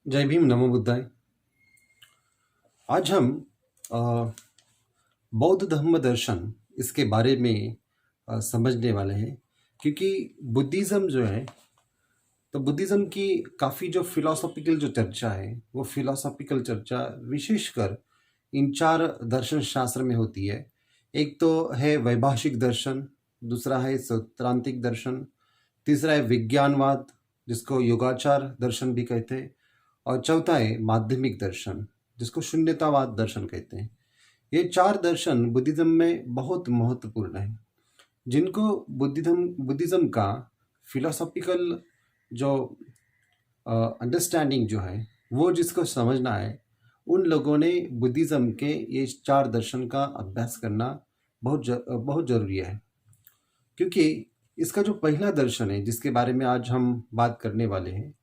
जय भीम, नमो बुद्धाय। आज हम अ, बौद्ध धम्म दर्शन इसके बारे में समझने वाले हैं, क्योंकि बुद्धिज़्म जो है, तो बुद्धिज़्म की काफ़ी जो फिलॉसॉफिकल जो चर्चा है, वो फिलॉसॉफिकल चर्चा विशेषकर इन चार दर्शन शास्त्र में होती है। एक तो है वैभाषिक दर्शन, दूसरा है सौत्रांतिक दर्शन, तीसरा है विज्ञानवाद जिसको योगाचार दर्शन भी कहते हैं, और चौथा है माध्यमिक दर्शन जिसको शून्यतावाद दर्शन कहते हैं। ये चार दर्शन बुद्धिज्म में बहुत महत्वपूर्ण है, जिनको बुद्धिज्म का फिलोसॉफिकल जो अंडरस्टैंडिंग जो है, वो जिसको समझना है, उन लोगों ने बुद्धिज्म के ये चार दर्शन का अभ्यास करना बहुत ज़रूरी है। क्योंकि इसका जो पहला दर्शन है जिसके बारे में आज हम बात करने वाले हैं,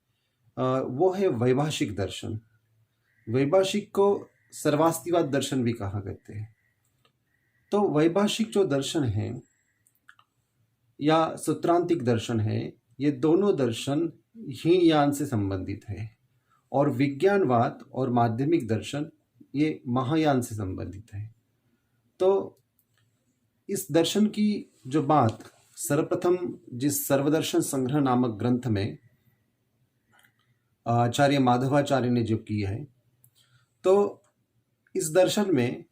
वो है वैभाषिक दर्शन। वैभाषिक को सर्वास्तिवाद दर्शन भी कहा करते हैं। तो वैभाषिक जो दर्शन है या सूत्रांतिक दर्शन है, ये दोनों दर्शन हीनयान से संबंधित है, और विज्ञानवाद और माध्यमिक दर्शन ये महायान से संबंधित है। तो इस दर्शन की जो बात सर्वप्रथम जिस सर्वदर्शन संग्रह नामक ग्रंथ में आचार्य माधवाचार्य ने जो की है, तो इस दर्शन में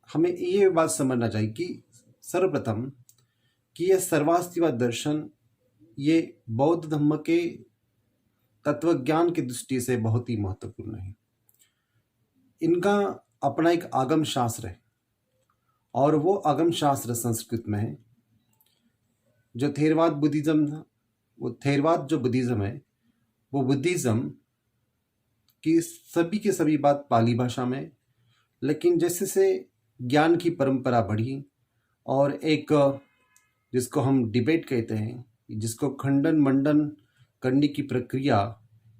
हमें ये बात समझना चाहिए कि सर्वप्रथम कि यह सर्वास्तिवाद दर्शन ये बौद्ध धर्म के तत्वज्ञान की दृष्टि से बहुत ही महत्वपूर्ण है। इनका अपना एक आगम शास्त्र है, और वो आगम शास्त्र संस्कृत में है। जो थेरवाद बुद्धिज्म था, वो थेरवाद जो बुद्धिज्म है, वो बुद्धिज्म की सभी बात पाली भाषा में। लेकिन जैसे से ज्ञान की परंपरा बढ़ी और एक जिसको हम डिबेट कहते हैं, जिसको खंडन मंडन करने की प्रक्रिया,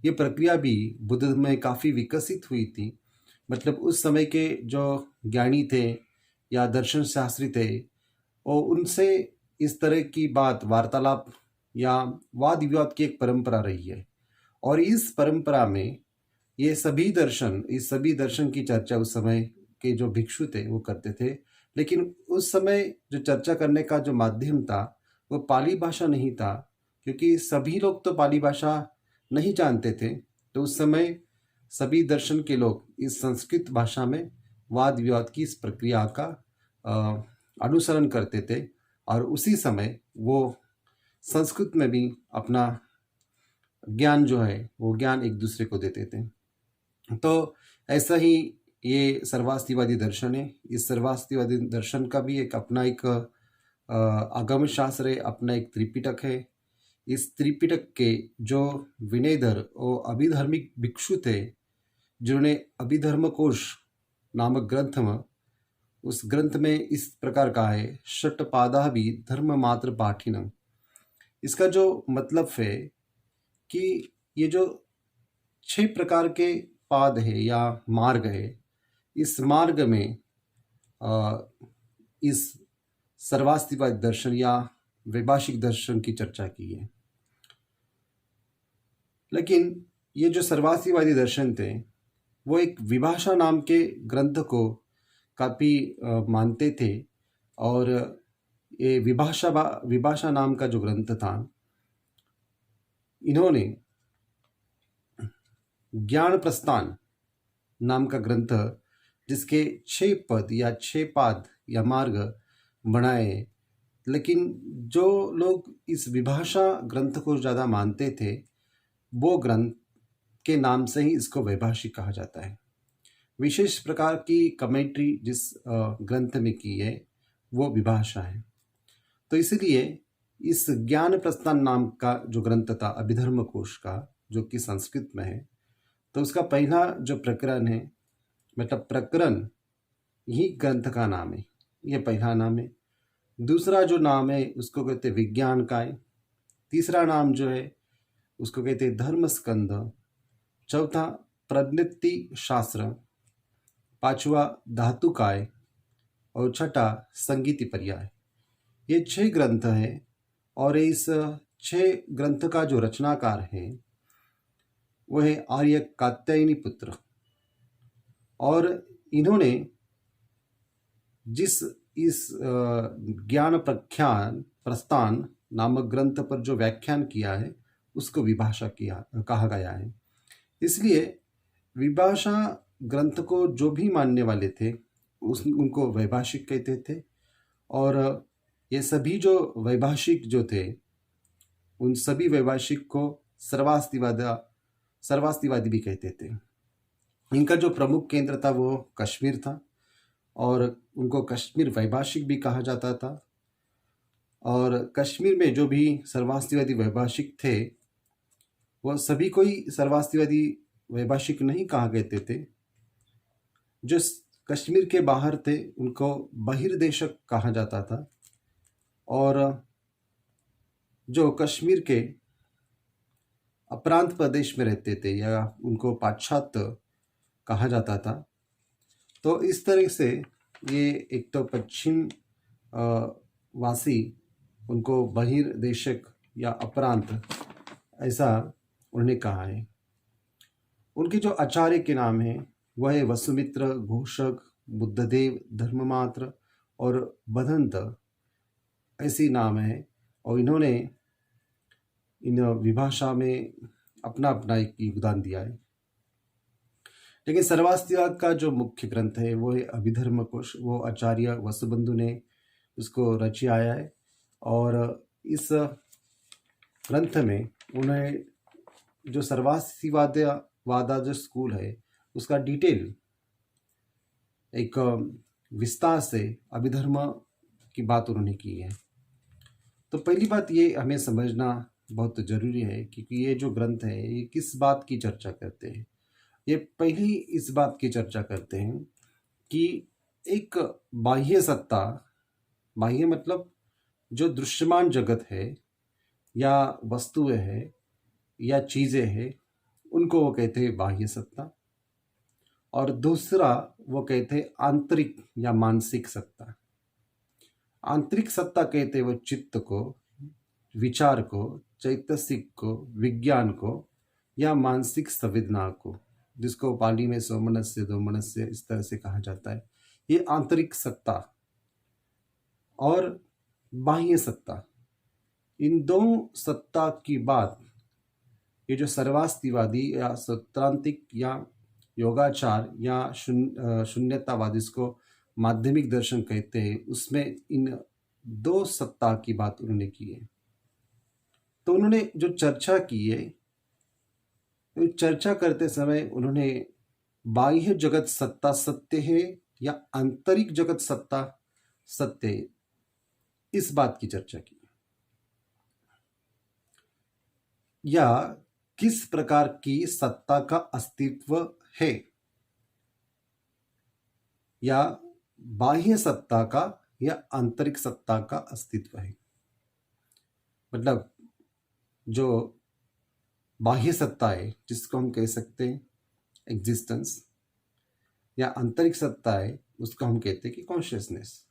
ये प्रक्रिया भी बुद्ध में काफ़ी विकसित हुई थी। मतलब उस समय के जो ज्ञानी थे या दर्शन शास्त्री थे, और उनसे इस तरह की बात वार्तालाप या वाद विवाद की एक परंपरा रही है। और इस परंपरा में इस सभी दर्शन की चर्चा उस समय के जो भिक्षु थे वो करते थे। लेकिन उस समय जो चर्चा करने का जो माध्यम था, वो पाली भाषा नहीं था, क्योंकि सभी लोग तो पाली भाषा नहीं जानते थे। तो उस समय सभी दर्शन के लोग इस संस्कृत भाषा में वाद विवाद की इस प्रक्रिया का अनुसरण करते थे, और उसी समय वो संस्कृत में भी अपना ज्ञान जो है, वो ज्ञान एक दूसरे को देते थे। तो ऐसा ही ये सर्वास्तिवादी दर्शन है। इस सर्वास्तिवादी दर्शन का भी एक अपना एक आगम शास्त्र है, अपना एक त्रिपिटक है। इस त्रिपिटक के जो विनयधर और अभिधर्मिक भिक्षु थे, जिन्होंने अभिधर्म कोश नामक ग्रंथ में, उस ग्रंथ में इस प्रकार का है, षट्पादा भी धर्म मात्र पाठिनम। इसका जो मतलब है कि ये जो 6 प्रकार के पाद है या मार्ग है, इस मार्ग में इस सर्वास्तिवाद दर्शन या वैभाषिक दर्शन की चर्चा की है। लेकिन ये जो सर्वास्तिवादी दर्शन थे, वो एक विभाषा नाम के ग्रंथ को काफ़ी मानते थे। और ये विभाषा नाम का जो ग्रंथ था, इन्होंने ज्ञान प्रस्थान नाम का ग्रंथ, जिसके 6 पद या 6 पाद या मार्ग बनाए। लेकिन जो लोग इस विभाषा ग्रंथ को ज़्यादा मानते थे, वो ग्रंथ के नाम से ही इसको वैभाषिक कहा जाता है। विशेष प्रकार की कमेंट्री जिस ग्रंथ में की है, वो विभाषा है। तो इसलिए इस ज्ञान प्रस्थान नाम का जो ग्रंथ था अभिधर्म कोश का, जो कि संस्कृत में है, तो उसका पहला जो प्रकरण है, मतलब प्रकरण ही ग्रंथ का नाम है, ये पहला नाम है। दूसरा जो नाम है उसको कहते हैं विज्ञान काय। तीसरा नाम जो है उसको कहते हैं धर्म स्कंद। चौथा प्रवृत्ति शास्त्र। पांचवा धातु काय, और छठा संगीति पर्याय। ये 6 ग्रंथ हैं, और इस 6 ग्रंथ का जो रचनाकार है, वो है आर्य कात्यायनी पुत्र। और इन्होंने जिस इस ज्ञान प्रख्यान प्रस्थान नामक ग्रंथ पर जो व्याख्यान किया है उसको विभाषा किया कहा गया है। इसलिए विभाषा ग्रंथ को जो भी मानने वाले थे उनको वैभाषिक कहते थे। और ये सभी जो वैभाषिक जो थे उन सभी वैभाषिक को सर्वास्तिवादी भी कहते थे। इनका जो प्रमुख केंद्र था वो कश्मीर था और उनको कश्मीर वैभाषिक भी कहा जाता था। और कश्मीर में जो भी सर्वास्तिवादी वैभाषिक थे वो सभी को ही सर्वास्तिवादी वैभाषिक नहीं कहा कहते थे। जो कश्मीर के बाहर थे उनको बहिर्देशक कहा जाता था। और जो कश्मीर के अपरांत प्रदेश में रहते थे या उनको पाश्चात्य कहा जाता था। तो इस तरह से ये एक तो पश्चिम वासी उनको बहिर्देशक या अपरांत ऐसा उन्होंने कहा है। उनके जो आचार्य के नाम हैं वह है वसुमित्र, घोषक, बुद्धदेव, धर्ममात्र और बदंत, ऐसी नाम है। और इन्होंने इन विभाषा में अपना अपना एक योगदान दिया है। लेकिन सर्वास्तिवाद का जो मुख्य ग्रंथ है वो है अभिधर्म कोश। वो आचार्य वसुबंधु ने उसको रचियाया है। और इस ग्रंथ में उन्हें जो सर्वास्तिवादा जो स्कूल है उसका डिटेल एक विस्तार से अभिधर्म की बात उन्होंने की है। तो पहली बात ये हमें समझना बहुत ज़रूरी है कि ये जो ग्रंथ है ये किस बात की चर्चा करते हैं। ये पहली इस बात की चर्चा करते हैं कि एक बाह्य सत्ता, बाह्य मतलब जो दृश्यमान जगत है या वस्तुएं है या चीज़ें हैं, उनको वो कहते हैं बाह्य सत्ता। और दूसरा वो कहते हैं आंतरिक या मानसिक सत्ता। आंतरिक सत्ता कहते हैं वो चित्त को, विचार को, चैतसिक को, विज्ञान को या मानसिक संवेदना को, जिसको पाली में सोमनस्य दोमनस्य इस तरह से कहा जाता है। ये आंतरिक सत्ता और बाह्य सत्ता, इन दोनों सत्ता की बात ये जो सर्वास्तिवादी या सत्रांतिक या योगाचार या शून्यतावाद, इसको माध्यमिक दर्शन कहते हैं, उसमें इन दो सत्ता की बात उन्होंने की है। तो उन्होंने जो चर्चा की है, तो चर्चा करते समय उन्होंने बाह्य जगत सत्ता सत्य है या आंतरिक जगत सत्ता सत्य है, इस बात की चर्चा की। या किस प्रकार की सत्ता का अस्तित्व है, या बाह्य सत्ता का या आंतरिक सत्ता का अस्तित्व है। मतलब जो बाह्य सत्ता है जिसको हम कह सकते हैं एग्जिस्टेंस, या आंतरिक सत्ता है उसको हम कहते हैं कि कॉन्शियसनेस।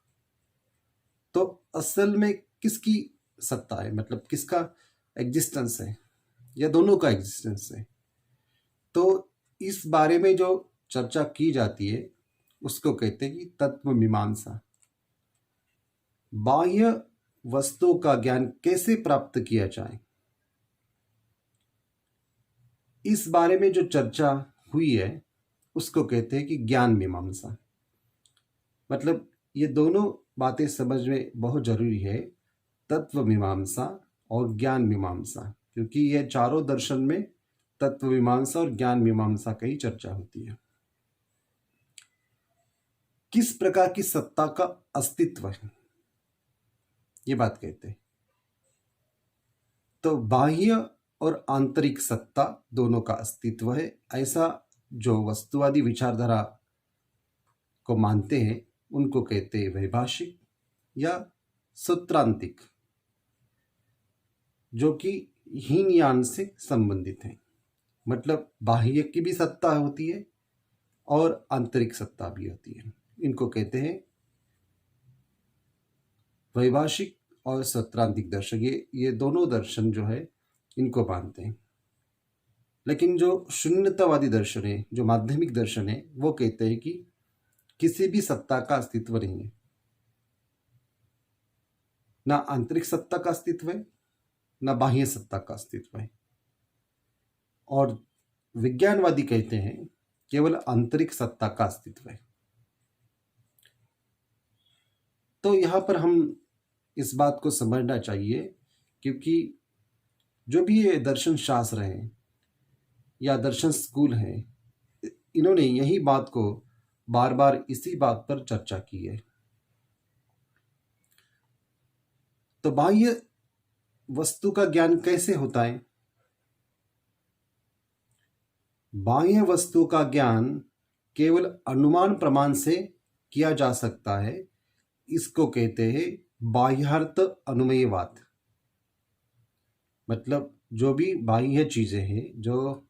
तो असल में किसकी सत्ता है, मतलब किसका एग्जिस्टेंस है, या दोनों का एग्जिस्टेंस है। तो इस बारे में जो चर्चा की जाती है उसको कहते हैं कि तत्व मीमांसा। बाह्य वस्तु का ज्ञान कैसे प्राप्त किया जाए, इस बारे में जो चर्चा हुई है उसको कहते हैं कि ज्ञान मीमांसा। मतलब ये दोनों बातें समझ में बहुत जरूरी है, तत्व मीमांसा और ज्ञान मीमांसा, क्योंकि यह चारों दर्शन में तत्व मीमांसा और ज्ञान मीमांसा की ही चर्चा होती है। किस प्रकार की सत्ता का अस्तित्व है, ये बात कहते हैं। तो बाह्य और आंतरिक सत्ता दोनों का अस्तित्व है, ऐसा जो वस्तुवादी विचारधारा को मानते हैं उनको कहते हैं वैभाषिक या सूत्रांतिक, जो कि हीन यान से संबंधित है। मतलब बाह्य की भी सत्ता होती है और आंतरिक सत्ता भी होती है। इनको कहते हैं वैभाषिक और सूत्रांतिक दर्शन। ये दोनों दर्शन जो है इनको मानते हैं। लेकिन जो शून्यतावादी दर्शन है, जो माध्यमिक दर्शन है, वो कहते हैं कि किसी भी सत्ता का अस्तित्व नहीं है, ना आंतरिक सत्ता का अस्तित्व है, ना बाह्य सत्ता का अस्तित्व है। और विज्ञानवादी कहते हैं केवल आंतरिक सत्ता का अस्तित्व है। तो यहाँ पर हम इस बात को समझना चाहिए, क्योंकि जो भी ये दर्शन शास्त्र हैं या दर्शन स्कूल हैं, इन्होंने यही बात को बार बार इसी बात पर चर्चा की है। तो बाह्य वस्तु का ज्ञान कैसे होता है? बाह्य वस्तु का ज्ञान केवल अनुमान प्रमाण से किया जा सकता है। इसको कहते हैं बाह्यार्थ अनुमेयवाद। मतलब जो भी बाह्य चीजें हैं, जो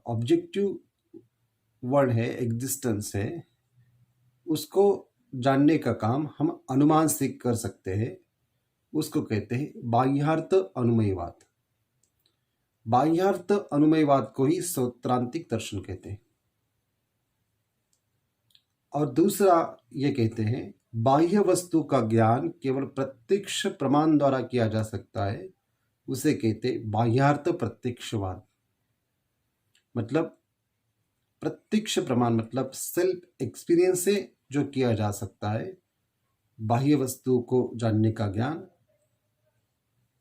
ऑब्जेक्टिव वर्ड है, एग्जिस्टेंस है, उसको जानने का काम हम अनुमान से कर सकते हैं। उसको कहते हैं बाह्यार्थ अनुमेयवाद। बाह्यार्थ अनुमेयवाद को ही सौत्रांतिक दर्शन कहते हैं। और दूसरा ये कहते हैं बाह्य वस्तु का ज्ञान केवल प्रत्यक्ष प्रमाण द्वारा किया जा सकता है। उसे कहते हैं बाह्यार्थ प्रत्यक्षवाद। मतलब प्रत्यक्ष प्रमाण मतलब सेल्फ एक्सपीरियंस से जो किया जा सकता है बाह्य वस्तु को जानने का ज्ञान,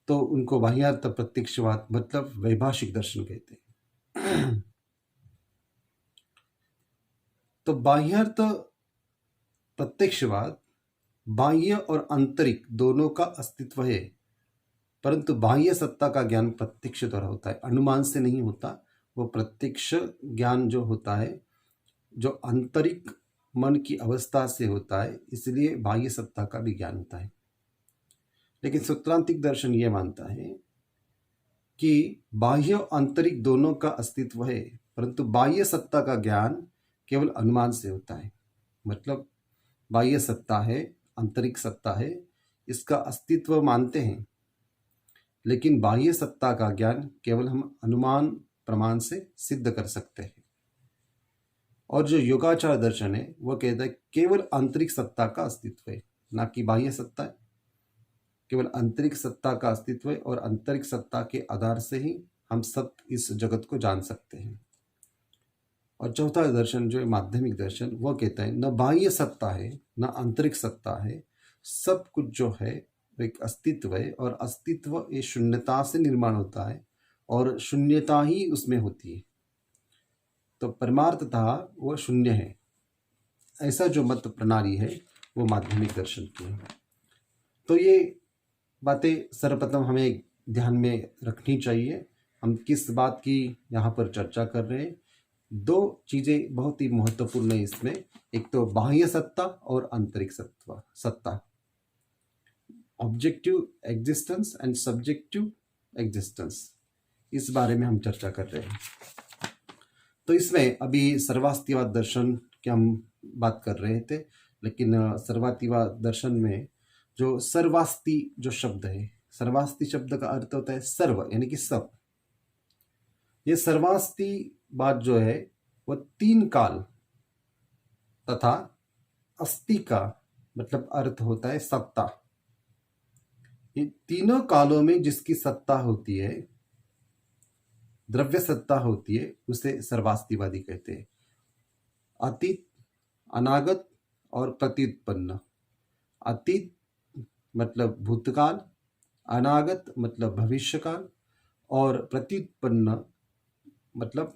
तो उनको बाह्यार्थ प्रत्यक्षवाद मतलब वैभाषिक दर्शन कहते हैं। तो बाह्यार्थ प्रत्यक्षवाद बाह्य और आंतरिक दोनों का अस्तित्व है, परंतु बाह्य सत्ता का ज्ञान प्रत्यक्ष द्वारा होता है, अनुमान से नहीं होता। वो प्रत्यक्ष ज्ञान जो होता है, जो आंतरिक मन की अवस्था से होता है, इसलिए बाह्य सत्ता का भी ज्ञान होता है। लेकिन सौत्रांतिक दर्शन ये मानता है कि बाह्य और आंतरिक दोनों का अस्तित्व है, परंतु बाह्य सत्ता का ज्ञान केवल अनुमान से होता है। मतलब बाह्य सत्ता है, आंतरिक सत्ता है, इसका अस्तित्व मानते हैं, लेकिन बाह्य सत्ता का ज्ञान केवल हम अनुमान प्रमाण से सिद्ध कर सकते हैं। और जो योगाचार दर्शन है वो कहता है केवल आंतरिक सत्ता का अस्तित्व है, ना कि बाह्य सत्ता है। केवल आंतरिक सत्ता का अस्तित्व है और आंतरिक सत्ता के आधार से ही हम सब इस जगत को जान सकते हैं। और चौथा दर्शन जो है माध्यमिक दर्शन, वो कहता है न बाह्य सत्ता है न आंतरिक सत्ता है, सब कुछ जो है एक अस्तित्व है, और अस्तित्व ये शून्यता से निर्माण होता है और शून्यता ही उसमें होती है। तो परमार्थतः वो शून्य है, ऐसा जो मत प्रणाली है वो माध्यमिक दर्शन की है। तो ये बातें सर्वप्रथम हमें ध्यान में रखनी चाहिए। हम किस बात की यहाँ पर चर्चा कर रहे हैं? दो चीजें बहुत ही महत्वपूर्ण है इसमें, एक तो बाह्य सत्ता और आंतरिक सत्ता, objective existence and subjective existence, इस बारे में हम चर्चा कर रहे हैं। तो इसमें अभी सर्वास्तिवाद दर्शन की हम बात कर रहे थे, लेकिन सर्वास्तिवाद दर्शन में जो सर्वास्ति जो शब्द है, सर्वास्ति शब्द का अर्थ होता है सर्व, यानी कि सब। ये सर्वास्ति बात जो है वो तीन काल तथा अस्ति का मतलब अर्थ होता है सत्ता। ये तीनों कालों में जिसकी सत्ता होती है, द्रव्य सत्ता होती है, उसे सर्वास्तिवादी कहते हैं। अतीत, अनागत और प्रत्युत्पन्न। अतीत मतलब भूतकाल, अनागत मतलब भविष्यकाल, और प्रत्युत्पन्न मतलब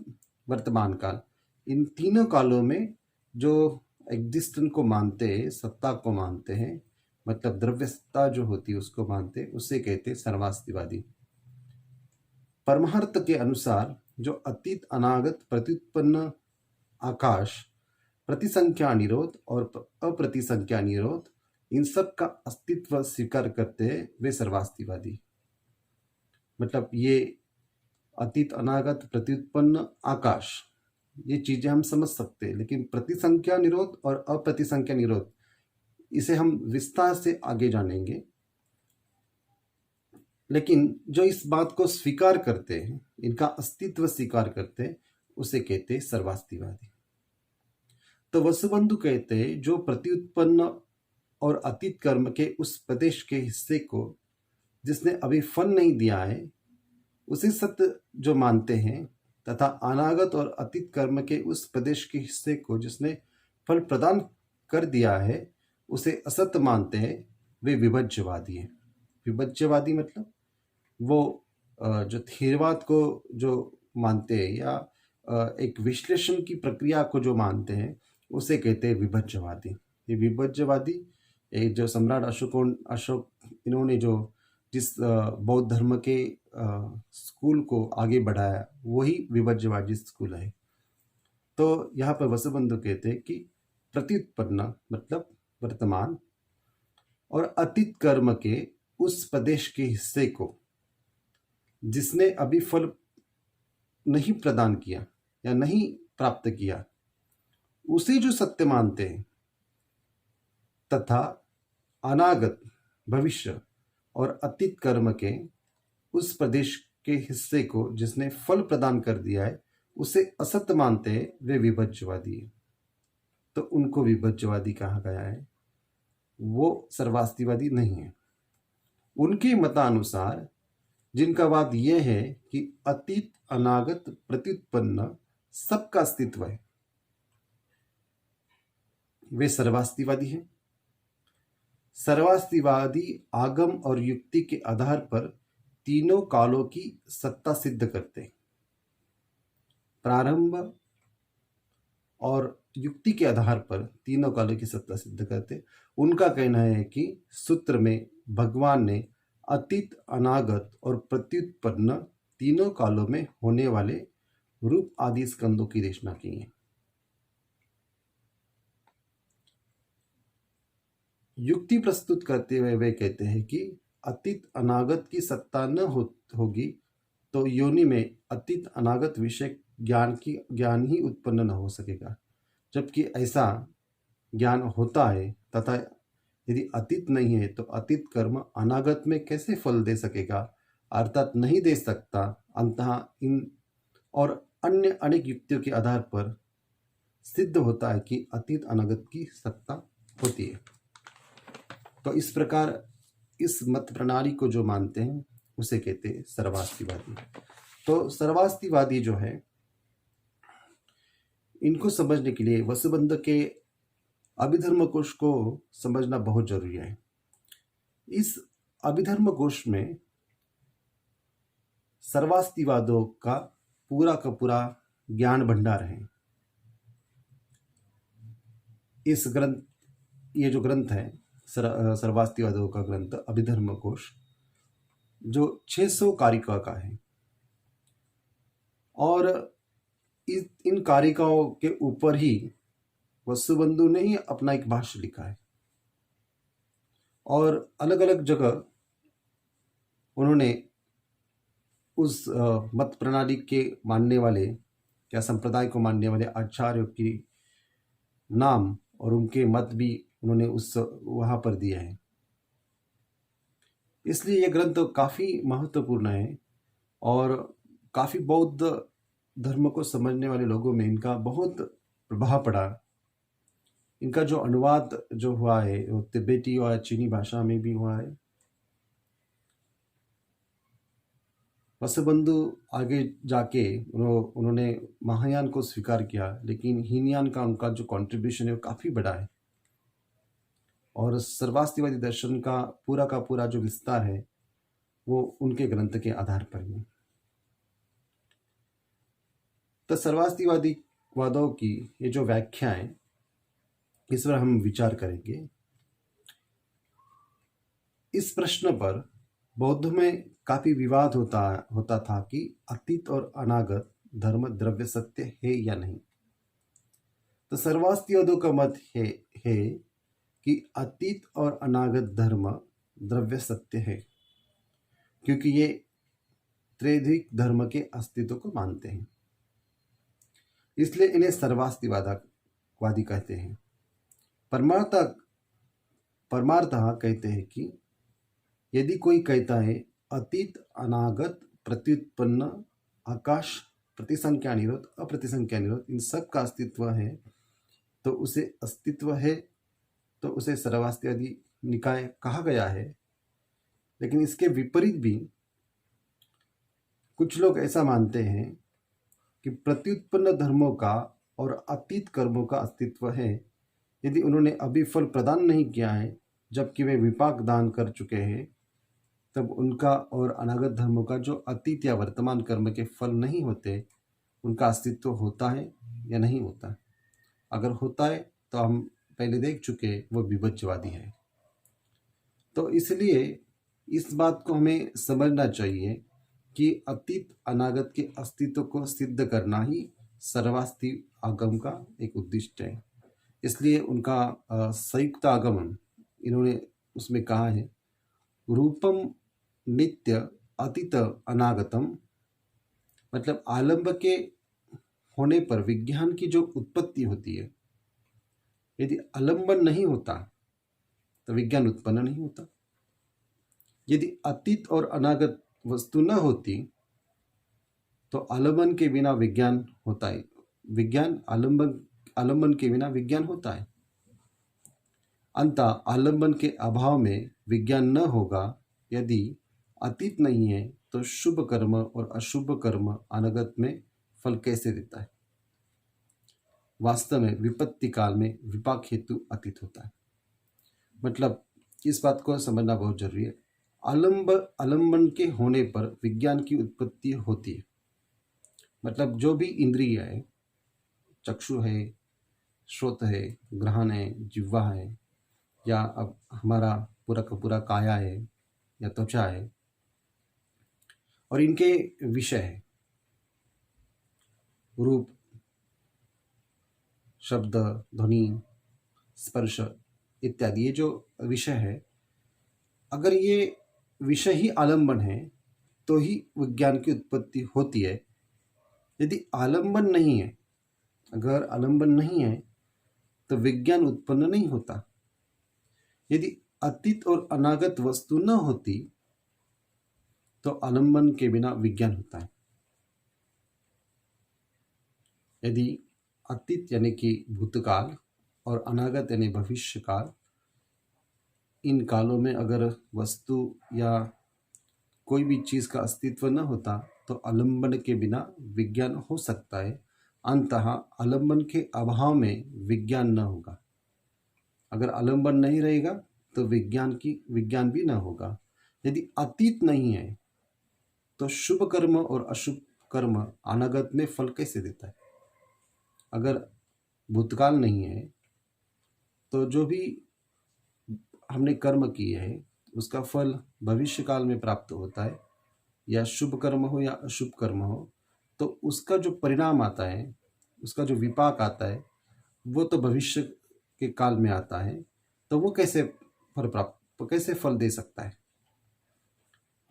वर्तमान काल। इन तीनों कालों में जो एग्जिस्टेंस को मानते हैं, सत्ता को मानते हैं, मतलब द्रव्य सत्ता जो होती है उसको मानते हैं, उसे कहते हैं सर्वास्तिवादी। परमार्थ के अनुसार जो अतीत, अनागत, प्रत्युत्पन्न, आकाश, प्रतिसंख्या निरोध और अप्रतिसंख्या निरोध, इन सब का अस्तित्व स्वीकार करते हैं वे सर्वास्तिवादी। मतलब ये अतीत, अनागत, प्रत्युत्पन्न, आकाश, ये चीजें हम समझ सकते हैं, लेकिन प्रतिसंख्या निरोध और अप्रतिसंख्या निरोध इसे हम विस्तार से आगे जानेंगे। लेकिन जो इस बात को स्वीकार करते हैं, इनका अस्तित्व स्वीकार करते हैं, उसे कहते हैं सर्वास्तिवादी। तो वसुबंधु कहते हैं जो प्रत्युत्पन्न और अतीत कर्म के उस प्रदेश के हिस्से को जिसने अभी फल नहीं दिया है उसी सत्य जो मानते हैं, तथा अनागत और अतीत कर्म के उस प्रदेश के हिस्से को जिसने फल प्रदान कर दिया है उसे असत्य मानते हैं, वे विभज्यवादी हैं। विभज्यवादी मतलब वो जो थेरवाद को जो मानते हैं या एक विश्लेषण की प्रक्रिया को जो मानते हैं उसे कहते हैं विभज्यवादी। ये विभज्यवादी एक जो सम्राट अशोक इन्होंने जो जिस बौद्ध धर्म के स्कूल को आगे बढ़ाया वही विभज्यवादी स्कूल है। तो यहाँ पर वसुबंधु कहते हैं कि प्रत्युत्पन्न मतलब वर्तमान और अतीत कर्म के उस प्रदेश के हिस्से को जिसने अभी फल नहीं प्रदान किया या नहीं प्राप्त किया उसे जो सत्य मानते हैं, तथा अनागत भविष्य और अतीत कर्म के उस प्रदेश के हिस्से को जिसने फल प्रदान कर दिया है उसे असत्य मानते हैं, वे विभज्यवादी है। तो उनको विभज्यवादी कहा गया है, वो सर्वास्तिवादी नहीं है। उनके मतानुसार जिनका वाद यह है कि अतीत अनागत प्रत्युत्पन्न सबका अस्तित्व है, वे सर्वास्तिवादी हैं। सर्वास्तिवादी आगम और युक्ति के आधार पर तीनों कालों की सत्ता सिद्ध करते हैं। प्रारंभ और युक्ति के आधार पर तीनों कालों की सत्ता सिद्ध करते। उनका कहना है कि सूत्र में भगवान ने अतीत अनागत और प्रत्युत्पन्न तीनों कालों में होने वाले रूप आदि स्कंदों की रचना की है। युक्ति प्रस्तुत करते हुए वे कहते हैं कि अतीत अनागत की सत्ता न होगी तो योनि में अतीत अनागत विषय ज्ञान ही उत्पन्न न हो सकेगा, जबकि ऐसा ज्ञान होता है, तथा यदि अतीत नहीं है तो अतीत कर्म अनागत में कैसे फल दे सकेगा, अर्थात नहीं दे सकता। अंततः इन और अन्य अनेक युक्तियों के आधार पर सिद्ध होता है कि अतीत अनागत की सत्ता होती है। तो इस प्रकार इस मत प्रणाली को जो मानते हैं उसे कहते हैं सर्वास्तिवादी। तो सर्वास्तिवादी जो है, इनको समझने के लिए वसुबंधु के अभिधर्म कोश को समझना बहुत जरूरी है। इस अभिधर्म कोश में सर्वास्तिवादों का पूरा ज्ञान भंडार है। इस ग्रंथ, ये जो ग्रंथ है सर्वास्तिवादों का ग्रंथ अभिधर्म कोश, जो 600 कारिका का है, और इन कारिकाओं के ऊपर ही वसुबंधु ने ही अपना एक भाष्य लिखा है, और अलग अलग जगह उन्होंने उस मत प्रणाली के मानने वाले या संप्रदाय को मानने वाले आचार्यों की नाम और उनके मत भी उन्होंने उस वहाँ पर दिए हैं। इसलिए यह ग्रंथ काफ़ी महत्वपूर्ण है और काफ़ी बौद्ध धर्म को समझने वाले लोगों में इनका बहुत प्रभाव पड़ा। इनका जो अनुवाद जो हुआ है वो तिब्बती और चीनी भाषा में भी हुआ है। वसुबंधु आगे जाके उन्होंने महायान को स्वीकार किया, लेकिन हीनयान का उनका जो कंट्रीब्यूशन है वो काफ़ी बड़ा है, और सर्वास्तिवादी दर्शन का पूरा जो विस्तार है वो उनके ग्रंथ के आधार पर है। तो सर्वास्तिवादी वादों की ये जो व्याख्या है इस पर हम विचार करेंगे। इस प्रश्न पर बौद्ध में काफी विवाद होता था कि अतीत और अनागत धर्म द्रव्य सत्य है या नहीं। तो सर्वास्तिवादियों का मत है कि अतीत और अनागत धर्म द्रव्य सत्य है, क्योंकि ये त्रैधिक धर्म के अस्तित्व को मानते हैं, इसलिए इन्हें सर्वास्तिवादी कहते हैं। परमार्थतः कहते हैं कि यदि कोई कहता है अतीत, अनागत, प्रत्युत्पन्न, आकाश, प्रतिसंख्या निरोध, अप्रतिसंख्या निरोध, इन सब का अस्तित्व है तो उसे अस्तित्व है, तो उसे सर्ववास्तिवादी निकाय कहा गया है। लेकिन इसके विपरीत भी कुछ लोग ऐसा मानते हैं कि प्रत्युत्पन्न धर्मों का और अतीत कर्मों का अस्तित्व है यदि उन्होंने अभी फल प्रदान नहीं किया है, जबकि वे विपाक दान कर चुके हैं, तब उनका और अनागत धर्मों का जो अतीत या वर्तमान कर्म के फल नहीं होते, उनका अस्तित्व होता है या नहीं होता। अगर होता है तो हम पहले देख चुके वो विभज्यवादी है। तो इसलिए इस बात को हमें समझना चाहिए कि अतीत अनागत के अस्तित्व को सिद्ध करना ही सर्वास्ति आगम का एक उद्दिष्ट है। इसलिए उनका संयुक्त आगमन इन्होंने उसमें कहा है, रूपम नित्य अतीत अनागतम, मतलब आलंब के होने पर विज्ञान की जो उत्पत्ति होती है, यदि आलंबन नहीं होता तो विज्ञान उत्पन्न नहीं होता। यदि अतीत और अनागत वस्तु न होती तो आलंबन के बिना विज्ञान होता है, विज्ञान आलंबन के बिना विज्ञान होता है। अंततः आलंबन के अभाव में विज्ञान न होगा। यदि अतीत नहीं है तो शुभ कर्म और अशुभ कर्म अनागत में फल कैसे देता है? वास्तव में विपत्ति काल में विपाक हेतु अतीत होता है। मतलब इस बात को समझना बहुत जरूरी है। आलंबन के होने पर विज्ञान की उत्पत्ति होती है। मतलब जो भी इंद्रिय है, चक्षु है, श्रोत है, ग्रहण है, जिह्वा है, या अब हमारा पूरा का पूरा काया है या त्वचा है, और इनके विषय है रूप, शब्द, ध्वनि, स्पर्श इत्यादि, ये जो विषय है, अगर ये विषय ही आलंबन है तो ही विज्ञान की उत्पत्ति होती है। यदि आलंबन नहीं है, अगर आलंबन नहीं है तो विज्ञान उत्पन्न नहीं होता। यदि अतीत और अनागत वस्तु न होती तो आलंबन के बिना विज्ञान होता है। यदि अतीत यानी कि भूतकाल और अनागत यानी भविष्य काल, इन कालों में अगर वस्तु या कोई भी चीज़ का अस्तित्व न होता तो आलंबन के बिना विज्ञान हो सकता है। अंततः आलंबन के अभाव में विज्ञान न होगा। अगर आलंबन नहीं रहेगा तो विज्ञान भी न होगा। यदि अतीत नहीं है तो शुभ कर्म और अशुभ कर्म अनागत में फल कैसे देता है? अगर भूतकाल नहीं है तो जो भी हमने कर्म किए हैं उसका फल भविष्य काल में प्राप्त होता है, या शुभ कर्म हो या अशुभ कर्म हो, तो उसका जो परिणाम आता है, उसका जो विपाक आता है, वो तो भविष्य के काल में आता है। तो वो कैसे फल दे सकता है?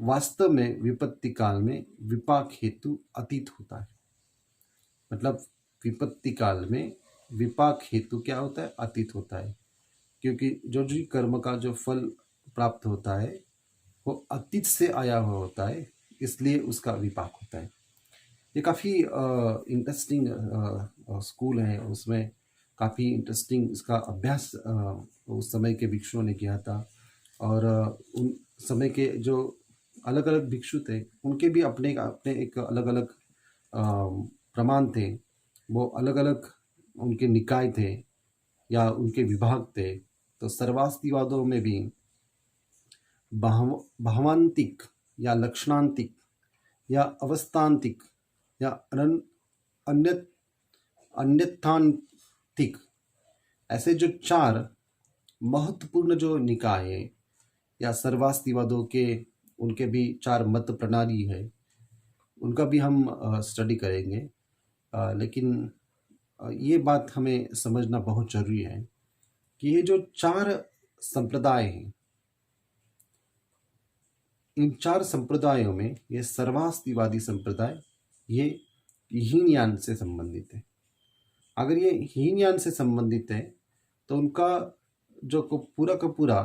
वास्तव में विपत्ति काल में विपाक हेतु अतीत होता है। मतलब विपत्ति काल में विपाक हेतु क्या होता है? अतीत होता है, क्योंकि जो जो कर्म का जो फल प्राप्त होता है वो अतीत से आया हुआ होता है, इसलिए उसका विपाक होता है। ये काफ़ी इंटरेस्टिंग स्कूल है, उसमें काफ़ी इंटरेस्टिंग इसका अभ्यास उस समय के भिक्षुओं ने किया था। और उन समय के जो अलग अलग भिक्षु थे उनके भी अपने अपने एक अलग अलग प्रमाण थे, वो अलग अलग उनके निकाय थे या उनके विभाग थे। तो सर्वास्तिवादों में भी भावांतिक या लक्षणांतिक या अवस्थांतिक या अन्यथांतिक, ऐसे जो चार महत्वपूर्ण जो निकाय है या सर्वास्तिवादों के, उनके भी चार मत प्रणाली है, उनका भी हम स्टडी करेंगे। लेकिन ये बात हमें समझना बहुत जरूरी है कि ये जो चार संप्रदाय हैं, इन चार संप्रदायों में ये सर्वास्तिवादी संप्रदाय ये हीनयान से संबंधित है। अगर ये हीनयान से संबंधित है तो उनका जो पूरा का पूरा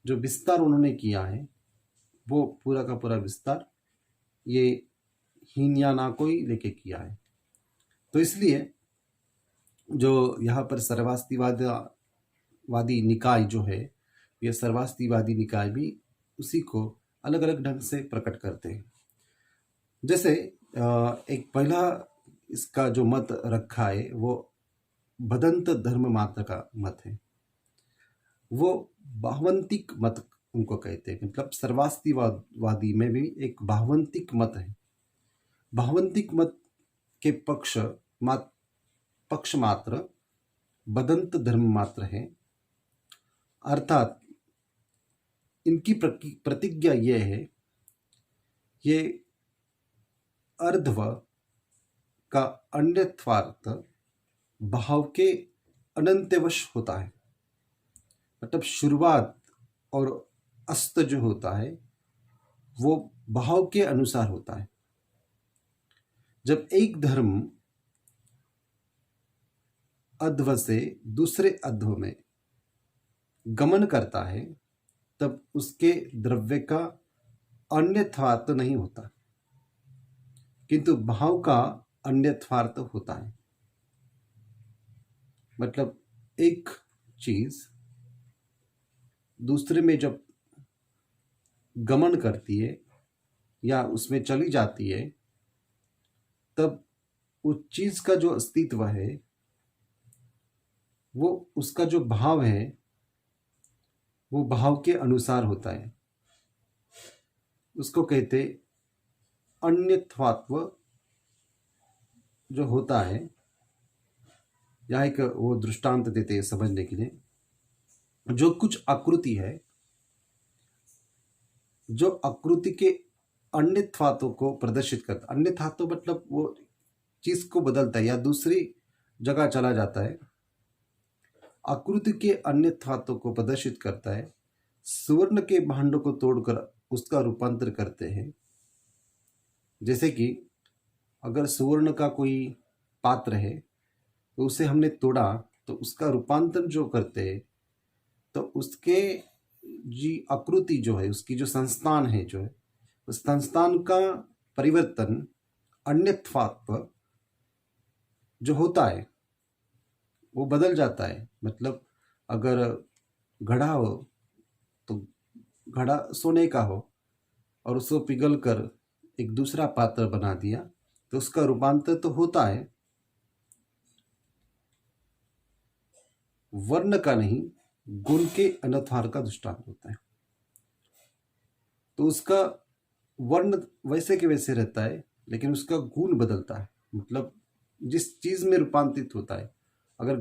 जो विस्तार उन्होंने किया है वो पूरा का पूरा विस्तार ये हीनयाना को ही लेके किया है। तो इसलिए जो यहाँ पर सर्वास्तिवादी निकाय जो है, ये सर्वास्तिवादी निकाय भी उसी को अलग अलग ढंग से प्रकट करते हैं। जैसे एक पहला इसका जो मत रखा है वो बदंत धर्म मात्र का मत है। वो भावंतिक मत उनको कहते हैं, मतलब सर्वास्तिवादी में भी एक भावंतिक मत है। भावंतिक मत के पक्ष मात्र बदंत धर्म मात्र है, अर्थात इनकी प्रतिज्ञा ये है, ये अर्धव का अन्यथार्थ भाव के अनंतवश होता है। मतलब शुरुआत और अस्त जो होता है वो भाव के अनुसार होता है। जब एक धर्म अध्व से दूसरे अध्व में गमन करता है तब उसके द्रव्य का अन्यथार्थ नहीं होता, किंतु भाव का अन्यथार्थ होता है। मतलब एक चीज दूसरे में जब गमन करती है या उसमें चली जाती है तब उस चीज का जो अस्तित्व है वो उसका जो भाव है वो भाव के अनुसार होता है। उसको कहते अन्यथात्व जो होता है। यहाँ एक वो दृष्टांत देते हैं समझने के लिए। जो कुछ आकृति है, जो आकृति के अन्यथात्व को प्रदर्शित करता, अन्यथात्व मतलब वो चीज को बदलता है या दूसरी जगह चला जाता है, आकृति के अन्यथात्व को प्रदर्शित करता है। सुवर्ण के भांडों को तोड़कर उसका रूपांतर करते हैं। जैसे कि अगर सुवर्ण का कोई पात्र है तो उसे हमने तोड़ा तो उसका रूपांतर जो करते हैं तो उसके जी आकृति जो है, उसकी जो संस्थान है जो है, उस संस्थान का परिवर्तन अन्यथात्व जो होता है वो बदल जाता है। मतलब अगर घड़ा हो तो घड़ा सोने का हो और उसको पिघल कर एक दूसरा पात्र बना दिया तो उसका रूपांतर तो होता है, वर्ण का नहीं, गुण के अनुसार का दृष्टांत होता है। तो उसका वर्ण वैसे के वैसे रहता है लेकिन उसका गुण बदलता है। मतलब जिस चीज में रूपांतरित होता है, अगर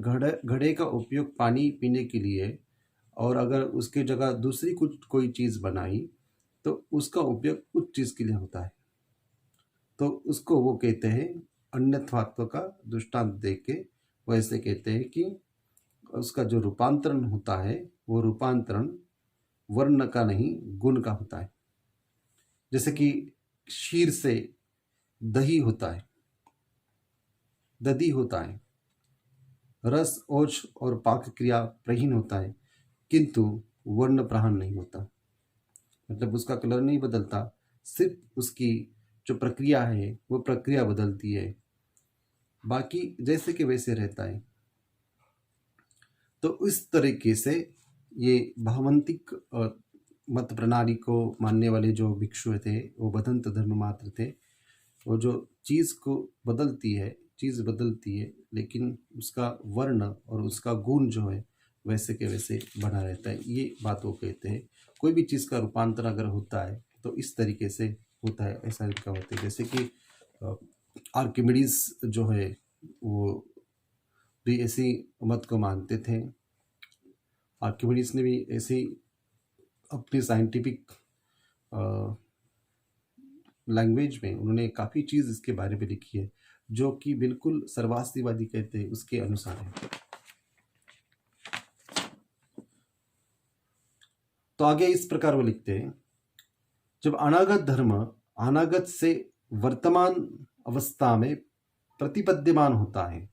घड़े का उपयोग पानी पीने के लिए और अगर उसकी जगह दूसरी कुछ कोई चीज बनाई तो उसका उपयोग उस चीज के लिए होता है। तो उसको वो कहते हैं अन्यथात्व का दृष्टांत दे के वैसे कहते हैं कि उसका जो रूपांतरण होता है वो रूपांतरण वर्ण का नहीं गुण का होता है। जैसे कि क्षीर से दही होता है, दधी होता है, रस ओज और पाक क्रिया प्रहीन होता है किंतु वर्ण प्रहन नहीं होता। मतलब उसका कलर नहीं बदलता, सिर्फ उसकी जो प्रक्रिया है वो प्रक्रिया बदलती है, बाकी जैसे के वैसे रहता है। तो इस तरीके से ये भावंतिक मत प्रणाली को मानने वाले जो भिक्षु थे वो बदंत धर्म मात्र थे। वो जो चीज़ को बदलती है, चीज़ बदलती है लेकिन उसका वर्ण और उसका गुण जो है वैसे के वैसे बना रहता है। ये बात वो कहते हैं। कोई भी चीज़ का रूपांतर अगर होता है तो इस तरीके से होता है, ऐसा इनका होता है। जैसे कि आर्किमिडीज जो है वो भी ऐसी मत को मानते थे। आर्किमिडीज ने भी ऐसी अपनी साइंटिफिक लैंग्वेज में उन्होंने काफ़ी चीज़ इसके बारे में लिखी है जो कि बिल्कुल सर्वास्तिवादी कहते हैं उसके अनुसार है। तो आगे इस प्रकार वो लिखते हैं, जब अनागत धर्म अनागत से वर्तमान अवस्था में प्रतिपद्यमान होता है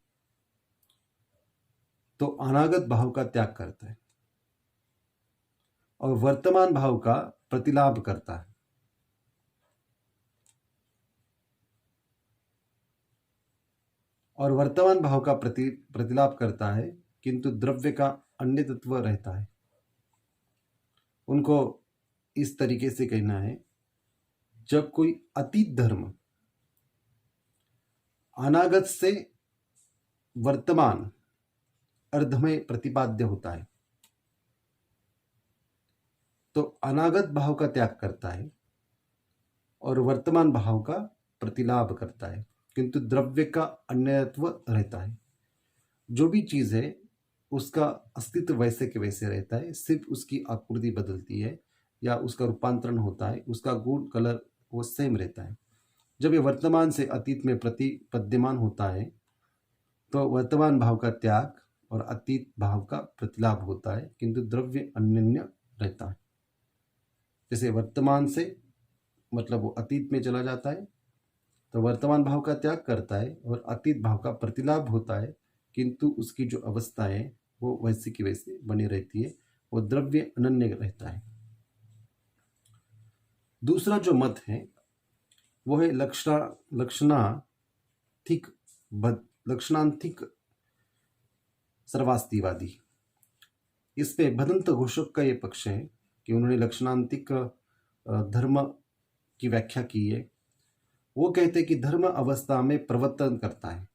तो अनागत भाव का त्याग करता है और वर्तमान भाव का प्रतिलाभ करता है। और वर्तमान भाव का प्रतिलाभ करता है, किंतु द्रव्य का अन्य तत्व रहता है। उनको इस तरीके से कहना है, जब कोई अतीत धर्म अनागत से वर्तमान अर्ध में प्रतिपाद्य होता है, तो अनागत भाव का त्याग करता है और वर्तमान भाव का प्रतिलाभ करता है, किंतु द्रव्य का अन्यत्व रहता है। जो भी चीज है उसका अस्तित्व वैसे के वैसे रहता है, सिर्फ उसकी आकृति बदलती है या उसका रूपांतरण होता है, उसका गुण कलर वो सेम रहता है। जब ये वर्तमान से अतीत में प्रतिपद्यमान होता है तो वर्तमान भाव का त्याग और अतीत भाव का प्रतिलाभ होता है, किंतु द्रव्य अन्य रहता है। जैसे वर्तमान से मतलब वो अतीत में चला जाता है तो वर्तमान भाव का त्याग करता है और अतीत भाव का प्रतिलाभ होता है, किंतु उसकी जो अवस्था है वो वैसी की वैसी बनी रहती है, वो द्रव्य अनन्य रहता है। दूसरा जो मत है वो है लक्षणांतिक सर्वास्तिवादी। इसमें भदंत घोषक का ये पक्ष है कि उन्होंने लक्षणांतिक धर्म की व्याख्या की है। वो कहते हैं कि धर्म अवस्था में प्रवर्तन करता है।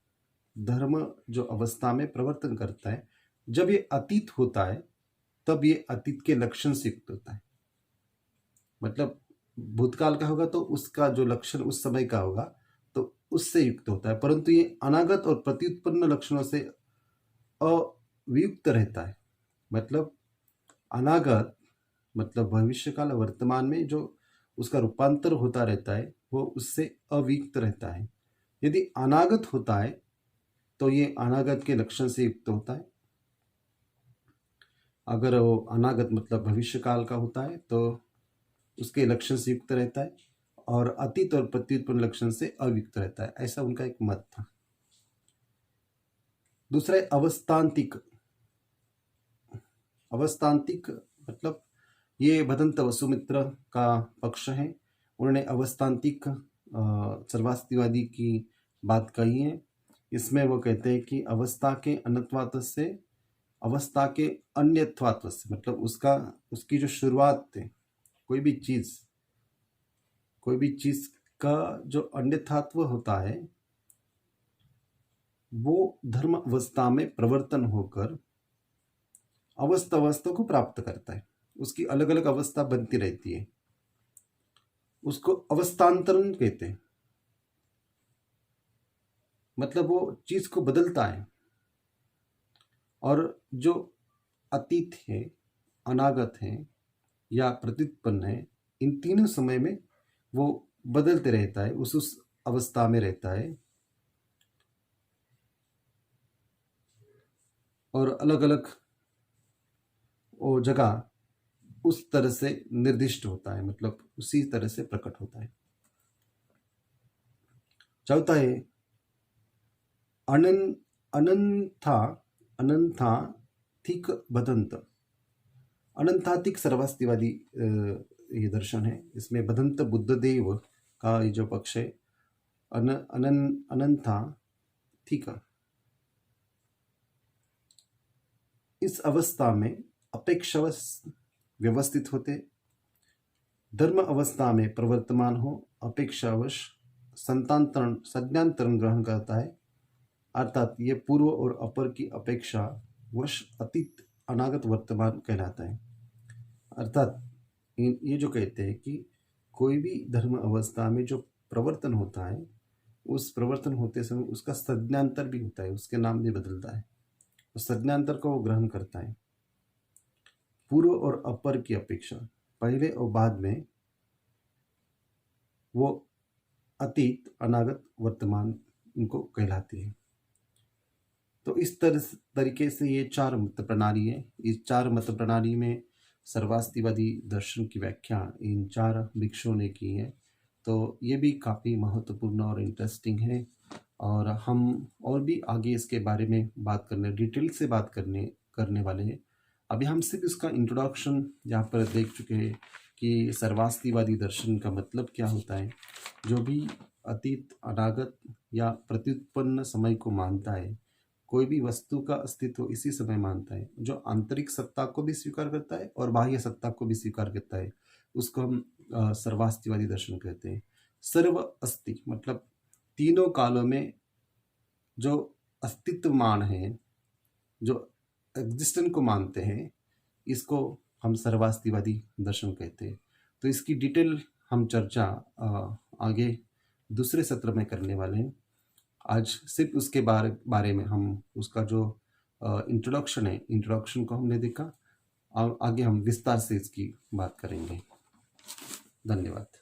धर्म जो अवस्था में प्रवर्तन करता है, जब ये अतीत होता है तब ये अतीत के लक्षण से युक्त होता है। मतलब भूतकाल का होगा तो उसका जो लक्षण उस समय का होगा तो उससे युक्त होता है, परंतु ये अनागत और प्रत्युत्पन्न लक्षणों से अवियुक्त रहता है। मतलब अनागत मतलब भविष्य काल, वर्तमान में जो उसका रूपांतर होता रहता है वो उससे अवियुक्त रहता है। यदि अनागत होता है तो ये अनागत के लक्षण से युक्त होता है। अगर वो अनागत मतलब भविष्य काल का होता है तो उसके लक्षण से युक्त रहता है, और अतीत और प्रत्युत्पन्न लक्षण से अवियुक्त रहता है। ऐसा उनका एक मत था। दूसरा है अवस्थांतिक। अवस्थांतिक मतलब ये भदंत वसुमित्र का पक्ष है। उन्होंने अवस्थांतिक सर्वास्तिवादी की बात कही है। इसमें वो कहते हैं कि अवस्था के अन्यत्वात् से अवस्था के अन्यत्वात् से, मतलब उसकी जो शुरुआत है, कोई भी चीज का जो अन्यथात्व होता है वो धर्म अवस्था में प्रवर्तन होकर अवस्था को प्राप्त करता है। उसकी अलग अलग अवस्था बनती रहती है, उसको अवस्थांतरण कहते हैं। मतलब वो चीज को बदलता है, और जो अतीत है, अनागत है या प्रत्युत्पन्न है, इन तीनों समय में वो बदलते रहता है, उस अवस्था में रहता है, और अलग अलग वो जगह उस तरह से निर्दिष्ट होता है, मतलब उसी तरह से प्रकट होता है। चौथा है अनंथाथिक बदंत। अनंथातिक सर्वास्तिवादी ये दर्शन है। इसमें बदंत बुद्धदेव का ये जो पक्ष है, अनंथाथिक, इस अवस्था में अपेक्षावश व्यवस्थित होते, धर्म अवस्था में प्रवर्तमान हो, अपेक्षावश संज्ञांतरण ग्रहण करता है, अर्थात ये पूर्व और अपर की अपेक्षा वश अतीत अनागत वर्तमान कहलाता है। अर्थात ये जो कहते हैं कि कोई भी धर्म अवस्था में जो प्रवर्तन होता है, उस प्रवर्तन होते समय उसका संज्ञांतर भी होता है, उसके नाम भी बदलता है, उस संज्ञांतर को वो ग्रहण करता है। पूर्व और अपर की अपेक्षा, पहले और बाद में वो अतीत अनागत वर्तमान इनको कहलाती है। तो इस तरीके से ये चार मत प्रणाली है। इस चार मत प्रणाली में सर्वास्तिवादी दर्शन की व्याख्या इन चार भिक्षुओं ने की है। तो ये भी काफ़ी महत्वपूर्ण और इंटरेस्टिंग है, और हम और भी आगे इसके बारे में बात डिटेल से बात करने वाले हैं। अभी हम सिर्फ इसका इंट्रोडक्शन यहाँ पर देख चुके हैं कि सर्वास्तिवादी दर्शन का मतलब क्या होता है। जो भी अतीत, अनागत या प्रत्युत्पन्न समय को मानता है। कोई भी वस्तु का अस्तित्व इसी समय मानता है, जो आंतरिक सत्ता को भी स्वीकार करता है और बाह्य सत्ता को भी स्वीकार करता है। उसको हम सर्वास्तिवादी दर्शन कहते हैं। सर्व अस्ति मतलब तीनों कालों में जो अस्तित्वमान है, जो एग्जिस्टेंस को मानते हैं, इसको हम सर्वास्तिवादी दर्शन कहते हैं। तो इसकी डिटेल हम चर्चा आगे दूसरे सत्र में करने वाले हैं। आज सिर्फ उसके बारे में हम उसका जो इंट्रोडक्शन है, इंट्रोडक्शन को हमने देखा। आगे हम विस्तार से इसकी बात करेंगे। धन्यवाद।